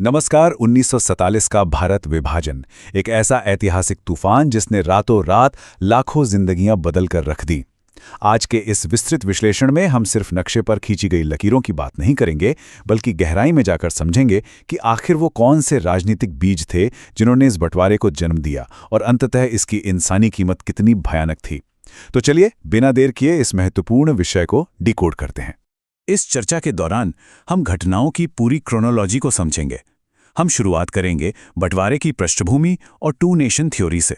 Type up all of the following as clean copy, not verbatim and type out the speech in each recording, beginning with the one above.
नमस्कार। 1947 का भारत विभाजन एक ऐसा ऐतिहासिक तूफान जिसने रातों रात लाखों जिंदगियां बदल कर रख दी। आज के इस विस्तृत विश्लेषण में हम सिर्फ नक्शे पर खींची गई लकीरों की बात नहीं करेंगे, बल्कि गहराई में जाकर समझेंगे कि आखिर वो कौन से राजनीतिक बीज थे जिन्होंने इस बंटवारे को जन्म दिया और अंततः इसकी इंसानी कीमत कितनी भयानक थी। तो चलिए बिना देर किए इस महत्वपूर्ण विषय को डिकोड करते हैं। इस चर्चा के दौरान हम घटनाओं की पूरी क्रोनोलॉजी को समझेंगे। हम शुरुआत करेंगे बंटवारे की पृष्ठभूमि और टू नेशन थ्योरी से,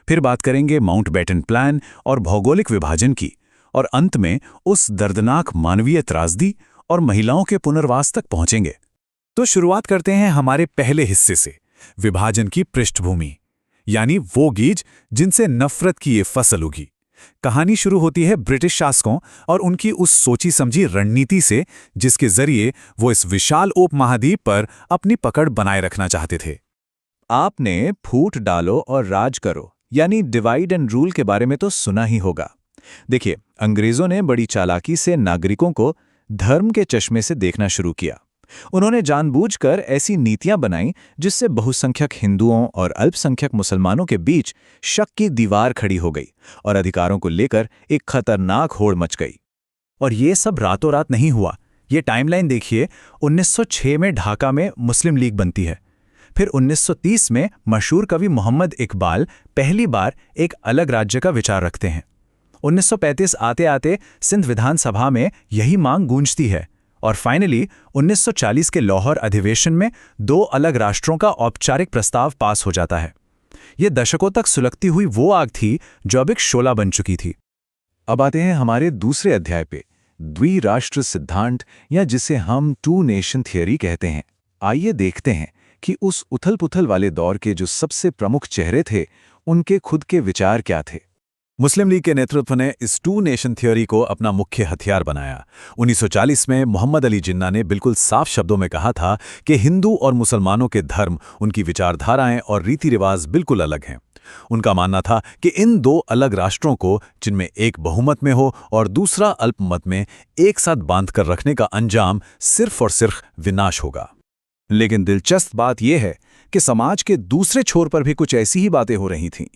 फिर बात करेंगे माउंटबेटन प्लान और भौगोलिक विभाजन की, और अंत में उस दर्दनाक मानवीय त्रासदी और महिलाओं के पुनर्वास तक पहुंचेंगे। तो शुरुआत करते हैं हमारे पहले हिस्से से, विभाजन की पृष्ठभूमि, यानी वो बीज जिनसे नफरत की ये फसल उगी। कहानी शुरू होती है ब्रिटिश शासकों और उनकी उस सोची समझी रणनीति से, जिसके जरिए वो इस विशाल उपमहाद्वीप पर अपनी पकड़ बनाए रखना चाहते थे। आपने फूट डालो और राज करो, यानी डिवाइड एंड रूल के बारे में तो सुना ही होगा। देखिए, अंग्रेजों ने बड़ी चालाकी से नागरिकों को धर्म के चश्मे से देखना शुरू किया। उन्होंने जानबूझकर ऐसी नीतियां बनाई जिससे बहुसंख्यक हिंदुओं और अल्पसंख्यक मुसलमानों के बीच शक की दीवार खड़ी हो गई और अधिकारों को लेकर एक खतरनाक होड़ मच गई। और ये सब रातों रात नहीं हुआ। ये टाइमलाइन देखिए, 1906 में ढाका में मुस्लिम लीग बनती है। फिर 1930 में मशहूर कवि मोहम्मद इकबाल पहली बार एक अलग राज्य का विचार रखते हैं। 1935 आते आते सिंध विधानसभा में यही मांग गूंजती है, और फाइनली 1940 के लाहौर अधिवेशन में दो अलग राष्ट्रों का औपचारिक प्रस्ताव पास हो जाता है। ये दशकों तक सुलगती हुई वो आग थी जो अब एक शोला बन चुकी थी। अब आते हैं हमारे दूसरे अध्याय पे, द्विराष्ट्र सिद्धांत, या जिसे हम टू नेशन थियरी कहते हैं। आइए देखते हैं कि उस उथल-पुथल वाले दौर के जो सबसे प्रमुख चेहरे थे, उनके खुद के विचार क्या थे। मुस्लिम लीग के नेतृत्व ने इस टू नेशन थ्योरी को अपना मुख्य हथियार बनाया। 1940 में मोहम्मद अली जिन्ना ने बिल्कुल साफ शब्दों में कहा था कि हिंदू और मुसलमानों के धर्म, उनकी विचारधाराएं और रीति रिवाज बिल्कुल अलग हैं। उनका मानना था कि इन दो अलग राष्ट्रों को, जिनमें एक बहुमत में हो और दूसरा अल्पमत में, एक साथ बांधकर रखने का अंजाम सिर्फ और सिर्फ विनाश होगा। लेकिन दिलचस्प बात यह है कि समाज के दूसरे छोर पर भी कुछ ऐसी ही बातें हो रही थीं।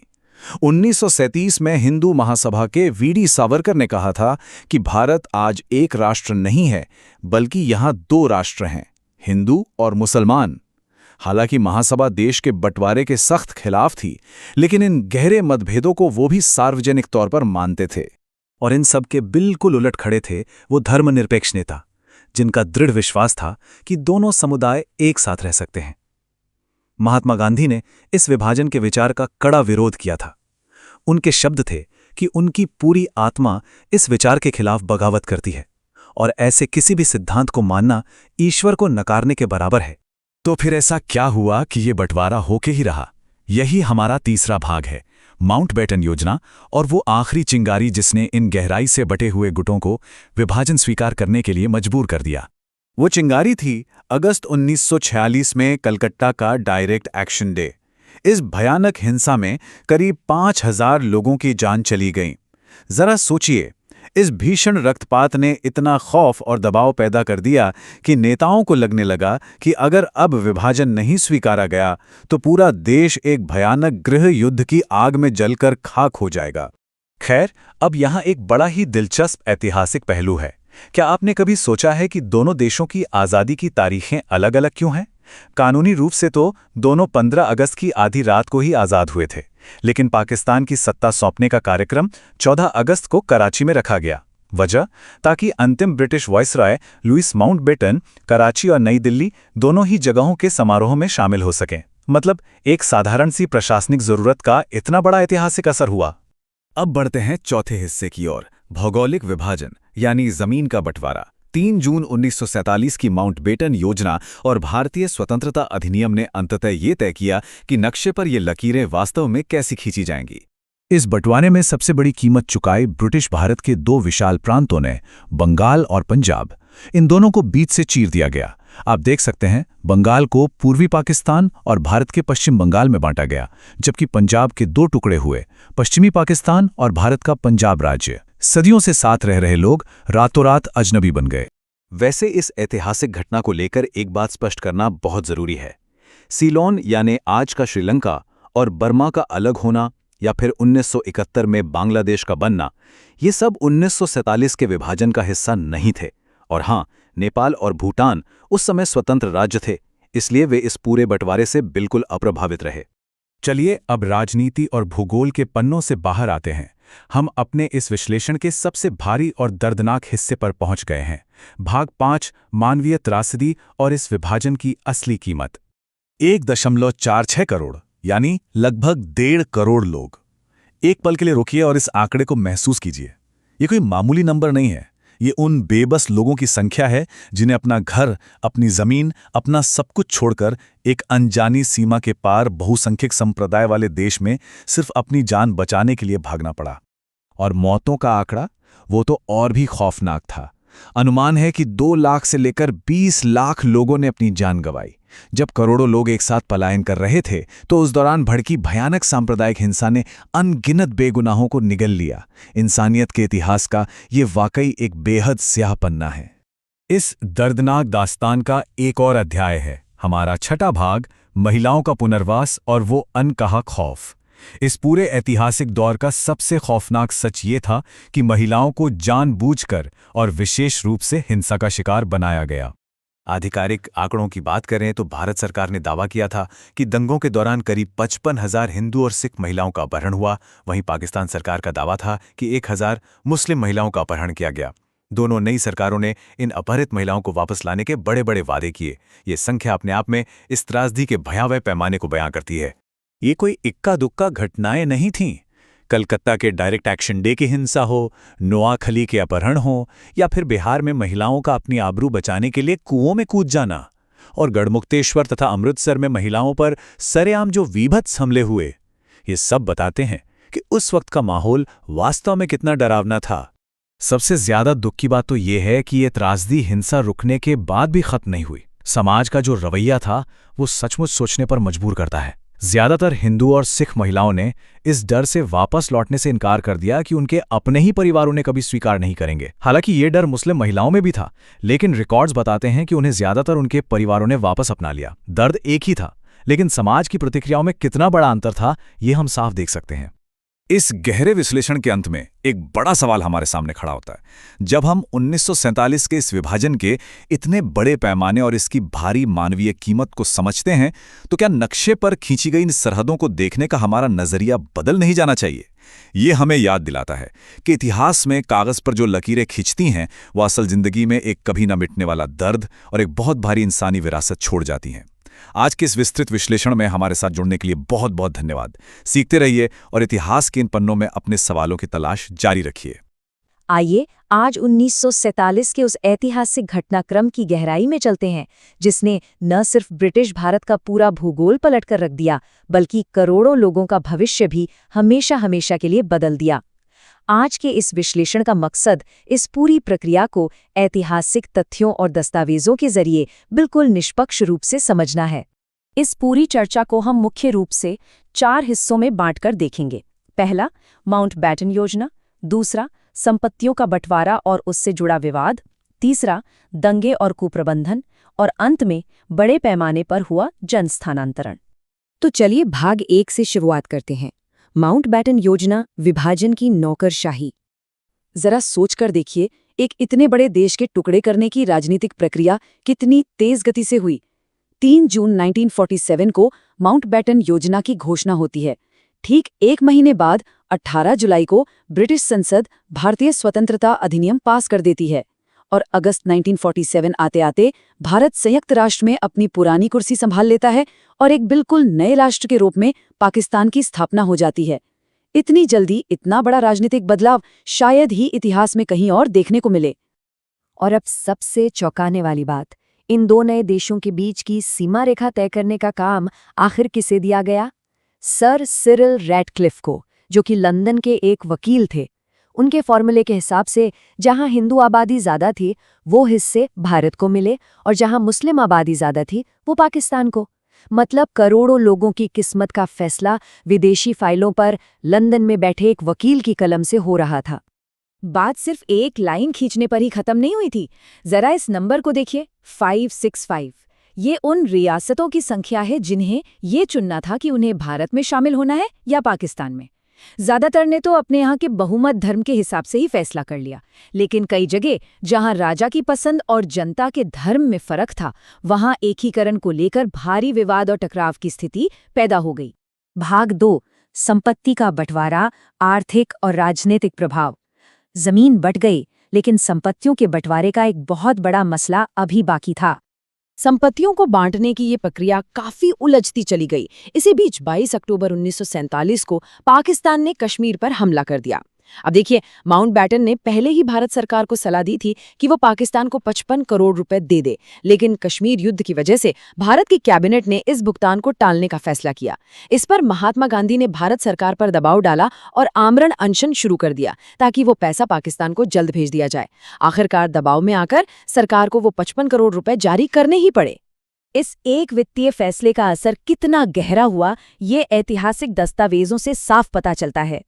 1937 में हिंदू महासभा के वीडी सावरकर ने कहा था कि भारत आज एक राष्ट्र नहीं है, बल्कि यहां दो राष्ट्र हैं, हिंदू और मुसलमान। हालांकि महासभा देश के बंटवारे के सख्त खिलाफ थी, लेकिन इन गहरे मतभेदों को वो भी सार्वजनिक तौर पर मानते थे। और इन सब के बिल्कुल उलट खड़े थे वो धर्मनिरपेक्ष नेता, जिनका दृढ़ विश्वास था कि दोनों समुदाय एक साथ रह सकते हैं। महात्मा गांधी ने इस विभाजन के विचार का कड़ा विरोध किया था। उनके शब्द थे कि उनकी पूरी आत्मा इस विचार के खिलाफ बगावत करती है, और ऐसे किसी भी सिद्धांत को मानना ईश्वर को नकारने के बराबर है। तो फिर ऐसा क्या हुआ कि ये बंटवारा होके ही रहा? यही हमारा तीसरा भाग है, माउंटबेटन योजना, और वो आखिरी चिंगारी जिसने इन गहराई से बटे हुए गुटों को विभाजन स्वीकार करने के लिए मजबूर कर दिया। वो चिंगारी थी अगस्त 1946 में कलकत्ता का डायरेक्ट एक्शन डे। इस भयानक हिंसा में करीब 5000 लोगों की जान चली गई। जरा सोचिए, इस भीषण रक्तपात ने इतना खौफ और दबाव पैदा कर दिया कि नेताओं को लगने लगा कि अगर अब विभाजन नहीं स्वीकारा गया तो पूरा देश एक भयानक गृह युद्ध की आग में जलकर खाक हो जाएगा। खैर, अब यहाँ एक बड़ा ही दिलचस्प ऐतिहासिक पहलू है। क्या आपने कभी सोचा है कि दोनों देशों की आज़ादी की तारीखें अलग अलग क्यों हैं? कानूनी रूप से तो दोनों 15 अगस्त की आधी रात को ही आज़ाद हुए थे, लेकिन पाकिस्तान की सत्ता सौंपने का कार्यक्रम 14 अगस्त को कराची में रखा गया। वजह, ताकि अंतिम British viceroy Louis Mountbatten Karachi और नई दिल्ली दोनों ही जगहों के समारोह में शामिल हो सकें। मतलब एक साधारण सी प्रशासनिक जरूरत का इतना बड़ा ऐतिहासिक असर हुआ। अब बढ़ते हैं चौथे हिस्से की ओर, भौगोलिक विभाजन यानी जमीन का बंटवारा। 3 जून 1947 की माउंटबेटन योजना और भारतीय स्वतंत्रता अधिनियम ने अंततः ये तय किया कि नक्शे पर ये लकीरें वास्तव में कैसी खींची जाएंगी। इस बंटवारे में सबसे बड़ी कीमत चुकाई ब्रिटिश भारत के दो विशाल प्रांतों ने, बंगाल और पंजाब। इन दोनों को बीच से चीर दिया गया। आप देख सकते हैं, बंगाल को पूर्वी पाकिस्तान और भारत के पश्चिम बंगाल में बांटा गया, जबकि पंजाब के दो टुकड़े हुए, पश्चिमी पाकिस्तान और भारत का पंजाब राज्य। सदियों से साथ रह रहे लोग रातों रात अजनबी बन गए। वैसे इस ऐतिहासिक घटना को लेकर एक बात स्पष्ट करना बहुत जरूरी है। सीलोन यानी आज का श्रीलंका और बर्मा का अलग होना या फिर 1971 में बांग्लादेश का बनना, ये सब 1947 के विभाजन का हिस्सा नहीं थे। और हां, नेपाल और भूटान उस समय स्वतंत्र राज्य थे, इसलिए वे इस पूरे बंटवारे से बिल्कुल अप्रभावित रहे। चलिए अब राजनीति और भूगोल के पन्नों से बाहर आते हैं। हम अपने इस विश्लेषण के सबसे भारी और दर्दनाक हिस्से पर पहुंच गए हैं। भाग 5, मानवीय त्रासदी और इस विभाजन की असली कीमत। 1.46 करोड़ यानी लगभग 1.5 करोड़ लोग। एक पल के लिए रुकिए और इस आंकड़े को महसूस कीजिए। ये कोई मामूली नंबर नहीं है। ये उन बेबस लोगों की संख्या है जिन्हें अपना घर, अपनी जमीन, अपना सब कुछ छोड़कर एक अनजानी सीमा के पार बहुसंख्यक संप्रदाय वाले देश में सिर्फ अपनी जान बचाने के लिए भागना पड़ा। और मौतों का आंकड़ा, वो तो और भी खौफनाक था। अनुमान है कि 2 लाख से लेकर 20 लाख लोगों ने अपनी जान गंवाई। जब करोड़ों लोग एक साथ पलायन कर रहे थे तो उस दौरान भड़की भयानक सांप्रदायिक हिंसा ने अनगिनत बेगुनाहों को निगल लिया। इंसानियत के इतिहास का ये वाकई एक बेहद स्याह पन्ना है। इस दर्दनाक दास्तान का एक और अध्याय है हमारा छठा भाग, महिलाओं का पुनर्वास और वो अनकहा खौफ। इस पूरे ऐतिहासिक दौर का सबसे खौफनाक सच ये था कि महिलाओं को जानबूझकर और विशेष रूप से हिंसा का शिकार बनाया गया। आधिकारिक आंकड़ों की बात करें तो भारत सरकार ने दावा किया था कि दंगों के दौरान करीब 55,000 हिंदू और सिख महिलाओं का अपहरण हुआ। वहीं पाकिस्तान सरकार का दावा था कि 1,000 मुस्लिम महिलाओं का अपहरण किया गया। दोनों नई सरकारों ने इन अपहरित महिलाओं को वापस लाने के बड़े बड़े वादे किए। ये संख्या अपने आप में इस त्रासदी के भयावह पैमाने को बयां करती है। ये कोई इक्का दुक्का घटनाएं नहीं थीं। कलकत्ता के डायरेक्ट एक्शन डे की हिंसा हो, नोआखली के अपहरण हो, या फिर बिहार में महिलाओं का अपनी आबरू बचाने के लिए कुओं में कूद जाना, और गढ़मुक्तेश्वर तथा अमृतसर में महिलाओं पर सरेआम जो वीभत्स हमले हुए, ये सब बताते हैं कि उस वक्त का माहौल वास्तव में कितना डरावना था। सबसे ज्यादा दुख की बात तो ये है कि ये त्रासदी हिंसा रुकने के बाद भी खत्म नहीं हुई। समाज का जो रवैया था वो सचमुच सोचने पर मजबूर करता है। ज्यादातर हिंदू और सिख महिलाओं ने इस डर से वापस लौटने से इनकार कर दिया कि उनके अपने ही परिवारों ने कभी स्वीकार नहीं करेंगे। हालांकि ये डर मुस्लिम महिलाओं में भी था, लेकिन रिकॉर्ड्स बताते हैं कि उन्हें ज्यादातर उनके परिवारों ने वापस अपना लिया। दर्द एक ही था, लेकिन समाज की प्रतिक्रियाओं में कितना बड़ा अंतर था ये हम साफ देख सकते हैं। इस गहरे विश्लेषण के अंत में एक बड़ा सवाल हमारे सामने खड़ा होता है। जब हम 1947 के इस विभाजन के इतने बड़े पैमाने और इसकी भारी मानवीय कीमत को समझते हैं, तो क्या नक्शे पर खींची गई इन सरहदों को देखने का हमारा नजरिया बदल नहीं जाना चाहिए? ये हमें याद दिलाता है कि इतिहास में कागज पर जो लकीरें खींचती हैं, वो असल जिंदगी में एक कभी न मिटने वाला दर्द और एक बहुत भारी इंसानी विरासत छोड़ जाती हैं। आज के इस विस्तृत विश्लेषण में हमारे साथ जुड़ने के लिए बहुत बहुत धन्यवाद। सीखते रहिए और इतिहास के इन पन्नों में अपने सवालों की तलाश जारी रखिए। आइए आज 1947 के उस ऐतिहासिक घटनाक्रम की गहराई में चलते हैं, जिसने न सिर्फ ब्रिटिश भारत का पूरा भूगोल पलट कर रख दिया, बल्कि करोड़ों लोगों का भविष्य भी हमेशा हमेशा के लिए बदल दिया। आज के इस विश्लेषण का मकसद इस पूरी प्रक्रिया को ऐतिहासिक तथ्यों और दस्तावेजों के जरिए बिल्कुल निष्पक्ष रूप से समझना है। इस पूरी चर्चा को हम मुख्य रूप से 4 हिस्सों में बांटकर देखेंगे। पहला, माउंटबैटन योजना। दूसरा, संपत्तियों का बंटवारा और उससे जुड़ा विवाद। तीसरा, दंगे और कुप्रबंधन। और अंत में बड़े पैमाने पर हुआ जन स्थानांतरण। तो चलिए भाग 1 से शुरुआत करते हैं। माउंटबैटन योजना, विभाजन की नौकरशाही। जरा सोचकर देखिए, एक इतने बड़े देश के टुकड़े करने की राजनीतिक प्रक्रिया कितनी तेज गति से हुई। 3 जून 1947 को माउंटबैटन योजना की घोषणा होती है। ठीक 1 महीने बाद 18 जुलाई को ब्रिटिश संसद भारतीय स्वतंत्रता अधिनियम पास कर देती है और अगस्त 1947 आते आते भारत संयुक्त राष्ट्र में अपनी पुरानी कुर्सी संभाल लेता है और एक बिल्कुल नए राष्ट्र के रूप में पाकिस्तान की स्थापना हो जाती है। इतनी जल्दी इतना बड़ा राजनीतिक बदलाव शायद ही इतिहास में कहीं और देखने को मिले। और अब सबसे चौंकाने वाली बात, इन 2 नए देशों के बीच की सीमा रेखा तय करने का काम आखिर किसे दिया गया? सर सिरिल रैडक्लिफ को, जो कि लंदन के एक वकील थे। उनके फॉर्मूले के हिसाब से जहां हिंदू आबादी ज्यादा थी वो हिस्से भारत को मिले और जहां मुस्लिम आबादी ज्यादा थी वो पाकिस्तान को। मतलब करोड़ों लोगों की किस्मत का फैसला विदेशी फाइलों पर लंदन में बैठे एक वकील की कलम से हो रहा था। बात सिर्फ एक लाइन खींचने पर ही खत्म नहीं हुई थी। जरा इस नंबर को देखिए, 565। ये उन रियासतों की संख्या है जिन्हें ये चुनना था कि उन्हें भारत में शामिल होना है या पाकिस्तान में। ज्यादातर ने तो अपने यहाँ के बहुमत धर्म के हिसाब से ही फैसला कर लिया, लेकिन कई जगह जहाँ राजा की पसंद और जनता के धर्म में फर्क था, वहाँ एकीकरण को लेकर भारी विवाद और टकराव की स्थिति पैदा हो गई। भाग 2, संपत्ति का बंटवारा, आर्थिक और राजनीतिक प्रभाव। जमीन बंट गई, लेकिन संपत्तियों के बंटवारे का एक बहुत बड़ा मसला अभी बाकी था। संपत्तियों को बांटने की ये प्रक्रिया काफी उलझती चली गई। इसी बीच 22 अक्टूबर 1947 को पाकिस्तान ने कश्मीर पर हमला कर दिया। अब देखिए, माउंटबैटन ने पहले ही भारत सरकार को सलाह दी थी कि वो पाकिस्तान को 55 करोड़ रुपए दे दे, लेकिन कश्मीर युद्ध की वजह से भारत की कैबिनेट ने इस भुगतान को टालने का फैसला किया। इस पर महात्मा गांधी ने भारत सरकार पर दबाव डाला और आमरण अनशन शुरू कर दिया ताकि वो पैसा पाकिस्तान को जल्द भेज दिया जाए। आखिरकार दबाव में आकर सरकार को वो 55 करोड़ रुपए जारी करने ही पड़े। इस एक वित्तीय फैसले का असर कितना गहरा हुआ, ये ऐतिहासिक दस्तावेजों से साफ पता चलता है।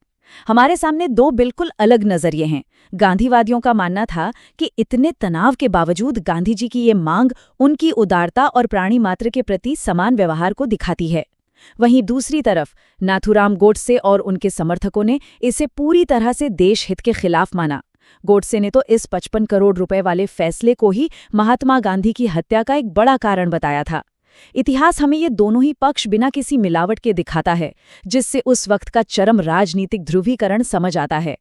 हमारे सामने दो बिल्कुल अलग नजरिए हैं। गांधीवादियों का मानना था कि इतने तनाव के बावजूद गांधी जी की ये मांग उनकी उदारता और प्राणी मात्र के प्रति समान व्यवहार को दिखाती है। वहीं दूसरी तरफ नाथूराम गोडसे और उनके समर्थकों ने इसे पूरी तरह से देश हित के खिलाफ माना। गोडसे ने तो इस 55 करोड़ रुपए वाले फैसले को ही महात्मा गांधी की हत्या का एक बड़ा कारण बताया था। इतिहास हमें ये दोनों ही पक्ष बिना किसी मिलावट के दिखाता है, जिससे उस वक्त का चरम राजनीतिक ध्रुवीकरण समझ आता है।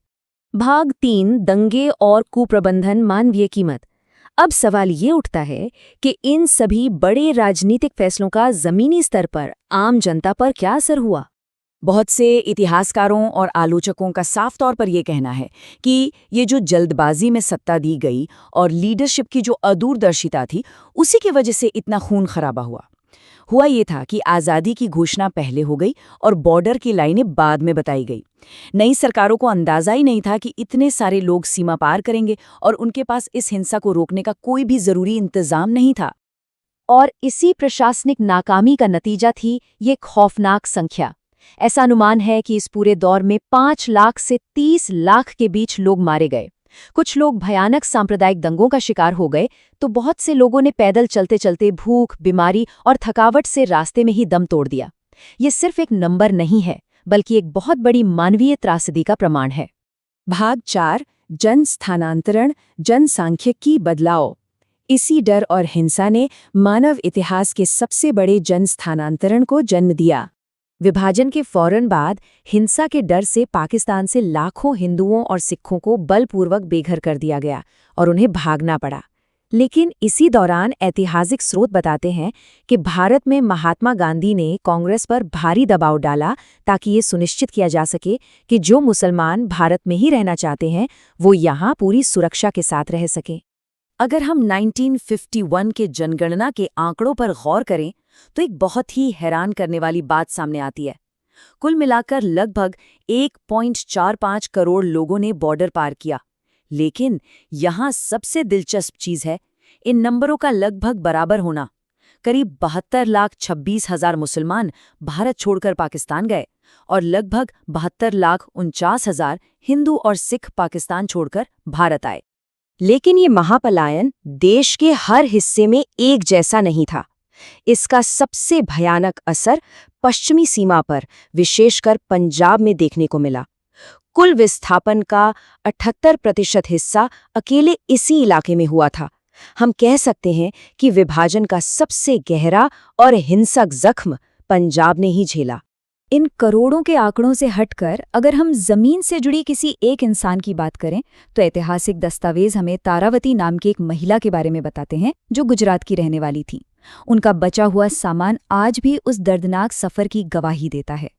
भाग 3, दंगे और कुप्रबंधन, मानवीय कीमत। अब सवाल ये उठता है कि इन सभी बड़े राजनीतिक फैसलों का जमीनी स्तर पर आम जनता पर क्या असर हुआ। बहुत से इतिहासकारों और आलोचकों का साफ तौर पर यह कहना है कि ये जो जल्दबाजी में सत्ता दी गई और लीडरशिप की जो अदूरदर्शिता थी, उसी की वजह से इतना खून खराबा हुआ ये था कि आज़ादी की घोषणा पहले हो गई और बॉर्डर की लाइनें बाद में बताई गई। नई सरकारों को अंदाजा ही नहीं था कि इतने सारे लोग सीमा पार करेंगे और उनके पास इस हिंसा को रोकने का कोई भी जरूरी इंतजाम नहीं था। और इसी प्रशासनिक नाकामी का नतीजा थी ये खौफनाक संख्या। ऐसा अनुमान है कि इस पूरे दौर में 5 लाख से 30 लाख के बीच लोग मारे गए। कुछ लोग भयानक सांप्रदायिक दंगों का शिकार हो गए, तो बहुत से लोगों ने पैदल चलते चलते भूख, बीमारी और थकावट से रास्ते में ही दम तोड़ दिया। ये सिर्फ एक नंबर नहीं है, बल्कि एक बहुत बड़ी मानवीय त्रासदी का प्रमाण है। भाग 4, जन स्थानांतरण, जनसांख्यिकी बदलाव। इसी डर और हिंसा ने मानव इतिहास के सबसे बड़े जन स्थानांतरण को जन्म दिया। विभाजन के फौरन बाद हिंसा के डर से पाकिस्तान से लाखों हिंदुओं और सिखों को बलपूर्वक बेघर कर दिया गया और उन्हें भागना पड़ा। लेकिन इसी दौरान ऐतिहासिक स्रोत बताते हैं कि भारत में महात्मा गांधी ने कांग्रेस पर भारी दबाव डाला ताकि ये सुनिश्चित किया जा सके कि जो मुसलमान भारत में ही रहना चाहते हैं वो यहाँ पूरी सुरक्षा के साथ रह सकें। अगर हम 1951 के जनगणना के आंकड़ों पर गौर करें तो एक बहुत ही हैरान करने वाली बात सामने आती है। कुल मिलाकर लगभग 1.45 करोड़ लोगों ने बॉर्डर पार किया। लेकिन यहाँ सबसे दिलचस्प चीज है इन नंबरों का लगभग बराबर होना। करीब 72,26,000 मुसलमान भारत छोड़कर पाकिस्तान गए और लगभग 72,49,000 हिंदू और सिख पाकिस्तान छोड़कर भारत आए। लेकिन ये महापलायन देश के हर हिस्से में एक जैसा नहीं था। इसका सबसे भयानक असर पश्चिमी सीमा पर, विशेषकर पंजाब में देखने को मिला। कुल विस्थापन का 78% हिस्सा अकेले इसी इलाके में हुआ था। हम कह सकते हैं कि विभाजन का सबसे गहरा और हिंसक जख्म पंजाब ने ही झेला। इन करोड़ों के आंकड़ों से हटकर अगर हम जमीन से जुड़ी किसी एक इंसान की बात करें तो ऐतिहासिक दस्तावेज हमें तारावती नाम की एक महिला के बारे में बताते हैं जो गुजरात की रहने वाली थी। उनका बचा हुआ सामान आज भी उस दर्दनाक सफर की गवाही देता है।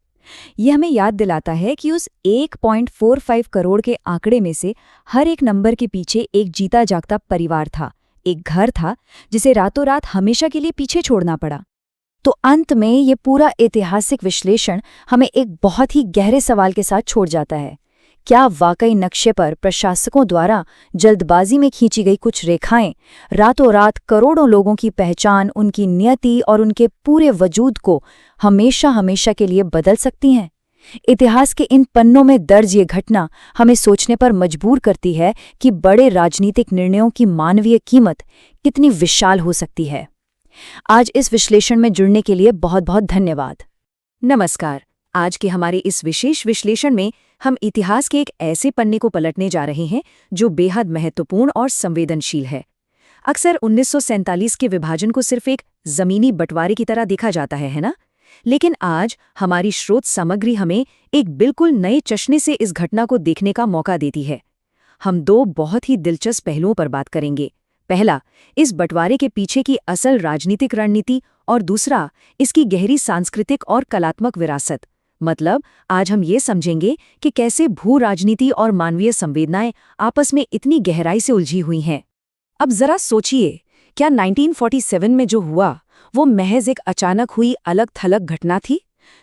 यह हमें याद दिलाता है कि उस 1.45 करोड़ के आंकड़े में से हर एक नंबर के पीछे एक जीता जागता परिवार था, एक घर था जिसे रातों रात हमेशा के लिए पीछे छोड़ना पड़ा। तो अंत में ये पूरा ऐतिहासिक विश्लेषण हमें एक बहुत ही गहरे सवाल के साथ छोड़ जाता है। क्या वाकई नक्शे पर प्रशासकों द्वारा जल्दबाजी में खींची गई कुछ रेखाएं रातों रात करोड़ों लोगों की पहचान, उनकी नियति और उनके पूरे वजूद को हमेशा हमेशा के लिए बदल सकती हैं? इतिहास के इन पन्नों में दर्ज ये घटना हमें सोचने पर मजबूर करती है कि बड़े राजनीतिक निर्णयों की मानवीय कीमत कितनी विशाल हो सकती है। आज इस विश्लेषण में जुड़ने के लिए बहुत बहुत धन्यवाद। नमस्कार। आज के हमारे इस विशेष विश्लेषण में हम इतिहास के एक ऐसे पन्ने को पलटने जा रहे हैं जो बेहद महत्वपूर्ण और संवेदनशील है। अक्सर 1947 के विभाजन को सिर्फ एक जमीनी बंटवारे की तरह देखा जाता है ना? लेकिन आज हमारी स्रोत सामग्री हमें एक बिल्कुल नए चश्मे से इस घटना को देखने का मौका देती है। हम दो बहुत ही दिलचस्प पहलुओं पर बात करेंगे। पहला, इस बंटवारे के पीछे की असल राजनीतिक रणनीति, और दूसरा, इसकी गहरी सांस्कृतिक और कलात्मक विरासत। मतलब आज हम ये समझेंगे कि कैसे भू राजनीति और मानवीय संवेदनाएं आपस में इतनी गहराई से उलझी हुई हैं। अब जरा सोचिए, क्या 1947 में जो हुआ वो महज एक अचानक हुई अलग थलग घटना थी,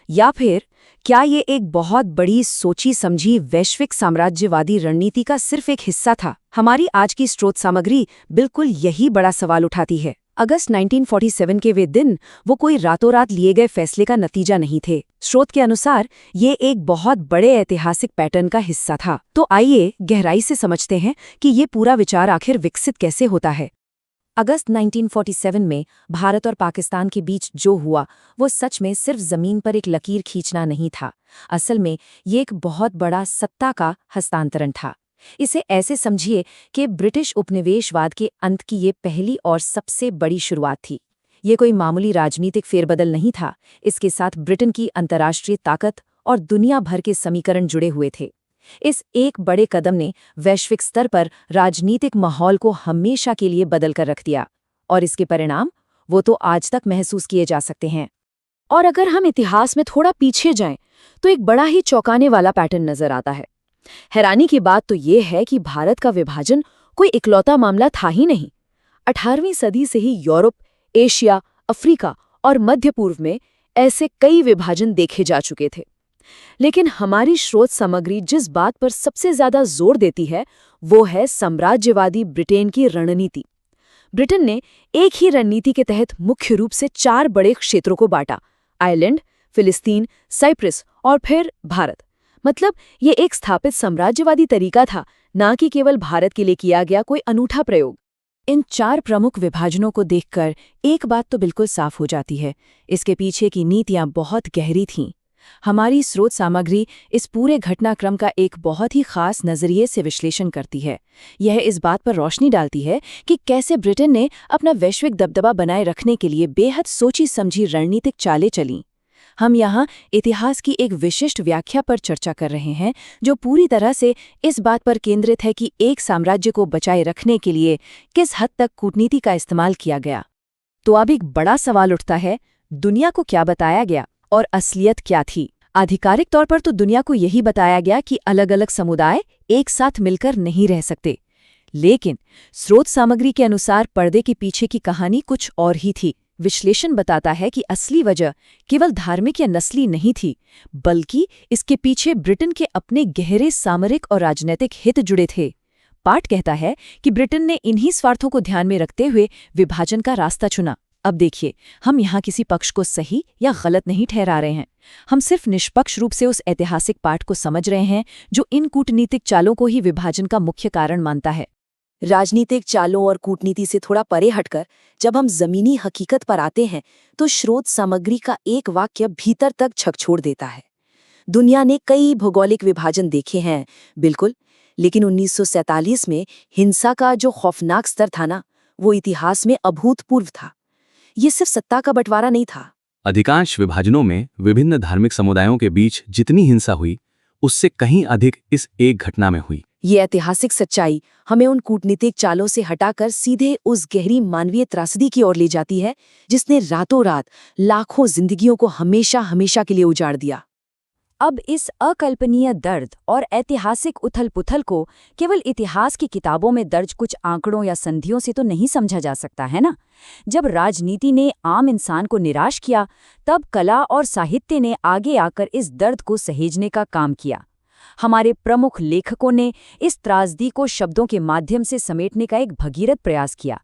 या फिर क्या ये एक बहुत बड़ी सोची समझी वैश्विक साम्राज्यवादी रणनीति का सिर्फ एक हिस्सा था? हमारी आज की स्रोत सामग्री बिल्कुल यही बड़ा सवाल उठाती है। अगस्त 1947 के वे दिन वो कोई रातों रात लिए गए फैसले का नतीजा नहीं थे। स्रोत के अनुसार ये एक बहुत बड़े ऐतिहासिक पैटर्न का हिस्सा था। तो आइए गहराई से समझते हैं कि ये पूरा विचार आखिर विकसित कैसे होता है। अगस्त 1947 में भारत और पाकिस्तान के बीच जो हुआ वो सच में सिर्फ जमीन पर एक लकीर खींचना नहीं था। असल में ये एक बहुत बड़ा सत्ता का हस्तांतरण था। इसे ऐसे समझिए कि ब्रिटिश उपनिवेशवाद के अंत की ये पहली और सबसे बड़ी शुरुआत थी। ये कोई मामूली राजनीतिक फेरबदल नहीं था। इसके साथ ब्रिटेन की अंतर्राष्ट्रीय ताकत और दुनिया भर के समीकरण जुड़े हुए थे। इस एक बड़े कदम ने वैश्विक स्तर पर राजनीतिक माहौल को हमेशा के लिए बदल कर रख दिया, और इसके परिणाम वो तो आज तक महसूस किए जा सकते हैं। और अगर हम इतिहास में थोड़ा पीछे जाएं, तो एक बड़ा ही चौंकाने वाला पैटर्न नजर आता है। हैरानी की बात तो ये है कि भारत का विभाजन कोई इकलौता मामला था ही नहीं। 18वीं सदी से ही यूरोप, एशिया, अफ्रीका और मध्य पूर्व में ऐसे कई विभाजन देखे जा चुके थे। लेकिन हमारी स्रोत सामग्री जिस बात पर सबसे ज्यादा जोर देती है वो है साम्राज्यवादी ब्रिटेन की रणनीति। ब्रिटेन ने एक ही रणनीति के तहत मुख्य रूप से 4 बड़े क्षेत्रों को बांटा: आयरलैंड, फिलिस्तीन, साइप्रस और फिर भारत। मतलब ये एक स्थापित साम्राज्यवादी तरीका था, ना कि केवल भारत के लिए किया गया कोई अनूठा प्रयोग। इन 4 प्रमुख विभाजनों को देखकर एक बात तो बिल्कुल साफ हो जाती है, इसके पीछे की नीतियां बहुत गहरी थीं। हमारी स्रोत सामग्री इस पूरे घटनाक्रम का एक बहुत ही खास नजरिए से विश्लेषण करती है। यह इस बात पर रोशनी डालती है कि कैसे ब्रिटेन ने अपना वैश्विक दबदबा बनाए रखने के लिए बेहद सोची समझी रणनीतिक चालें चलीं। हम यहाँ इतिहास की एक विशिष्ट व्याख्या पर चर्चा कर रहे हैं जो पूरी तरह से इस बात पर केंद्रित है कि एक साम्राज्य को बचाए रखने के लिए किस हद तक कूटनीति का इस्तेमाल किया गया। तो अब एक बड़ा सवाल उठता है, दुनिया को क्या बताया गया और असलियत क्या थी? आधिकारिक तौर पर तो दुनिया को यही बताया गया कि अलग अलग समुदाय एक साथ मिलकर नहीं रह सकते, लेकिन स्रोत सामग्री के अनुसार पर्दे के पीछे की कहानी कुछ और ही थी। विश्लेषण बताता है कि असली वजह केवल धार्मिक या नस्ली नहीं थी, बल्कि इसके पीछे ब्रिटेन के अपने गहरे सामरिक और राजनीतिक हित जुड़े थे। पाठ कहता है कि ब्रिटेन ने इन्हीं स्वार्थों को ध्यान में रखते हुए विभाजन का रास्ता चुना। अब देखिए, हम यहाँ किसी पक्ष को सही या गलत नहीं ठहरा रहे हैं। हम सिर्फ निष्पक्ष रूप से उस ऐतिहासिक पाठ को समझ रहे हैं जो इन कूटनीतिक चालों को ही विभाजन का मुख्य कारण मानता है। राजनीतिक चालों और कूटनीति से थोड़ा परे हटकर जब हम जमीनी हकीकत पर आते हैं तो स्रोत सामग्री का एक वाक्य भीतर तक छक छोड़ देता है। दुनिया ने कई भौगोलिक विभाजन देखे हैं, बिल्कुल, लेकिन 1947 में हिंसा का जो खौफनाक स्तर था ना, वो इतिहास में अभूतपूर्व था। ये सिर्फ सत्ता का बंटवारा नहीं था। अधिकांश विभाजनों में विभिन्न धार्मिक समुदायों के बीच जितनी हिंसा हुई उससे कहीं अधिक इस एक घटना में हुई। ये ऐतिहासिक सच्चाई हमें उन कूटनीतिक चालों से हटाकर सीधे उस गहरी मानवीय त्रासदी की ओर ले जाती है जिसने रातों रात लाखों जिंदगियों को हमेशा हमेशा के लिए उजाड़ दिया। अब इस अकल्पनीय दर्द और ऐतिहासिक उथल-पुथल को केवल इतिहास की किताबों में दर्ज कुछ आंकड़ों या संधियों से तो नहीं समझा जा सकता है ना। जब राजनीति ने आम इंसान को निराश किया, तब कला और साहित्य ने आगे आकर इस दर्द को सहेजने का काम किया। हमारे प्रमुख लेखकों ने इस त्रासदी को शब्दों के माध्यम से समेटने का एक भगीरथ प्रयास किया।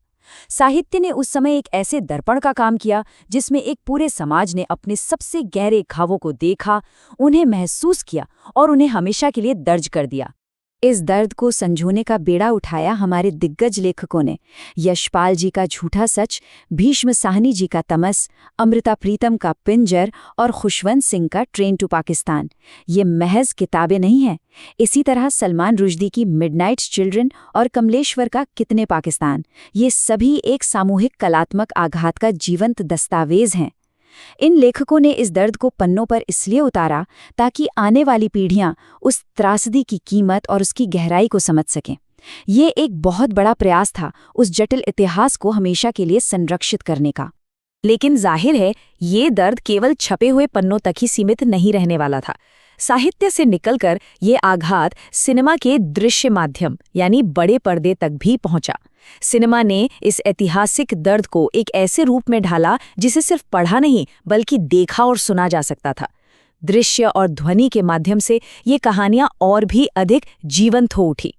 साहित्य ने उस समय एक ऐसे दर्पण का काम किया जिसमें एक पूरे समाज ने अपने सबसे गहरे घावों को देखा, उन्हें महसूस किया और उन्हें हमेशा के लिए दर्ज कर दिया। इस दर्द को संजोने का बेड़ा उठाया हमारे दिग्गज लेखकों ने। यशपाल जी का झूठा सच, भीष्म साहनी जी का तमस, अमृता प्रीतम का पिंजर और खुशवंत सिंह का ट्रेन टू पाकिस्तान। ये महज किताबें नहीं हैं। इसी तरह सलमान रुश्दी की मिडनाइट चिल्ड्रन और कमलेश्वर का कितने पाकिस्तान, ये सभी एक सामूहिक कलात्मक आघात का जीवंत दस्तावेज हैं। इन लेखकों ने इस दर्द को पन्नों पर इसलिए उतारा ताकि आने वाली पीढ़ियां उस त्रासदी की कीमत और उसकी गहराई को समझ सकें। ये एक बहुत बड़ा प्रयास था उस जटिल इतिहास को हमेशा के लिए संरक्षित करने का। लेकिन जाहिर है ये दर्द केवल छपे हुए पन्नों तक ही सीमित नहीं रहने वाला था। साहित्य से निकलकर ये आघात सिनेमा के दृश्य माध्यम यानी बड़े पर्दे तक भी पहुंचा। सिनेमा ने इस ऐतिहासिक दर्द को एक ऐसे रूप में ढाला जिसे सिर्फ पढ़ा नहीं बल्कि देखा और सुना जा सकता था। दृश्य और ध्वनि के माध्यम से ये कहानियां और भी अधिक जीवंत हो उठी।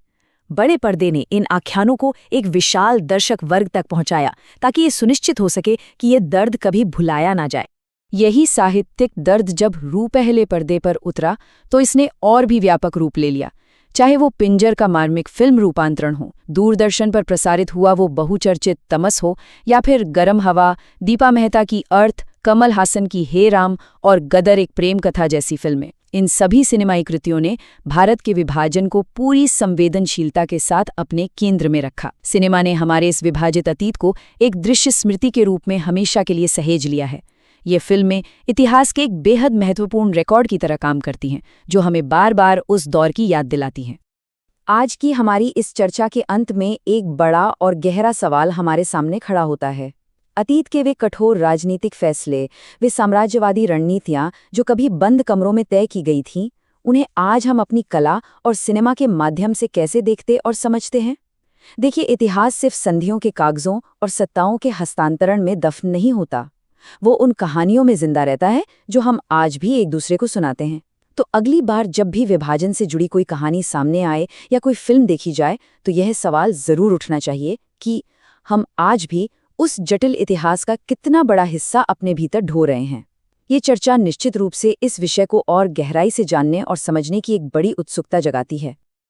बड़े पर्दे ने इन आख्यानों को एक विशाल दर्शक वर्ग तक पहुंचाया ताकि ये सुनिश्चित हो सके कि ये दर्द कभी भुलाया ना जाए। यही साहित्यिक दर्द जब पहले पर्दे पर उतरा तो इसने और भी व्यापक रूप ले लिया। चाहे वो पिंजर का मार्मिक फिल्म रूपांतरण हो, दूरदर्शन पर प्रसारित हुआ वो बहुचर्चित तमस हो, या फिर गरम हवा, दीपा मेहता की अर्थ, कमल हासन की हे राम और गदर एक प्रेम कथा जैसी फिल्में। इन सभी सिनेमाई कृतियों ने भारत के विभाजन को पूरी संवेदनशीलता के साथ अपने केंद्र में रखा। सिनेमा ने हमारे इस विभाजित अतीत को एक दृश्य स्मृति के रूप में हमेशा के लिए सहेज लिया है। ये फिल्में इतिहास के एक बेहद महत्वपूर्ण रिकॉर्ड की तरह काम करती हैं, जो हमें बार बार उस दौर की याद दिलाती हैं। आज की हमारी इस चर्चा के अंत में एक बड़ा और गहरा सवाल हमारे सामने खड़ा होता है। अतीत के वे कठोर राजनीतिक फैसले, वे साम्राज्यवादी रणनीतियां जो कभी बंद कमरों में तय की गई थीं, उन्हें आज हम अपनी कला और सिनेमा के माध्यम से कैसे देखते और समझते हैं? देखिए, इतिहास सिर्फ संधियों के कागजों और सत्ताओं के हस्तांतरण में दफन नहीं होता। वो उन कहानियों में जिंदा रहता है जो हम आज भी एक दूसरे को सुनाते हैं। तो अगली बार जब भी विभाजन से जुड़ी कोई कहानी सामने आए या कोई फिल्म देखी जाए तो यह सवाल जरूर उठना चाहिए कि हम आज भी उस जटिल इतिहास का कितना बड़ा हिस्सा अपने भीतर ढो रहे हैं। ये चर्चा निश्चित रूप से इस विषय को और गहराई से जानने और समझने की एक बड़ी उत्सुकता जगाती है।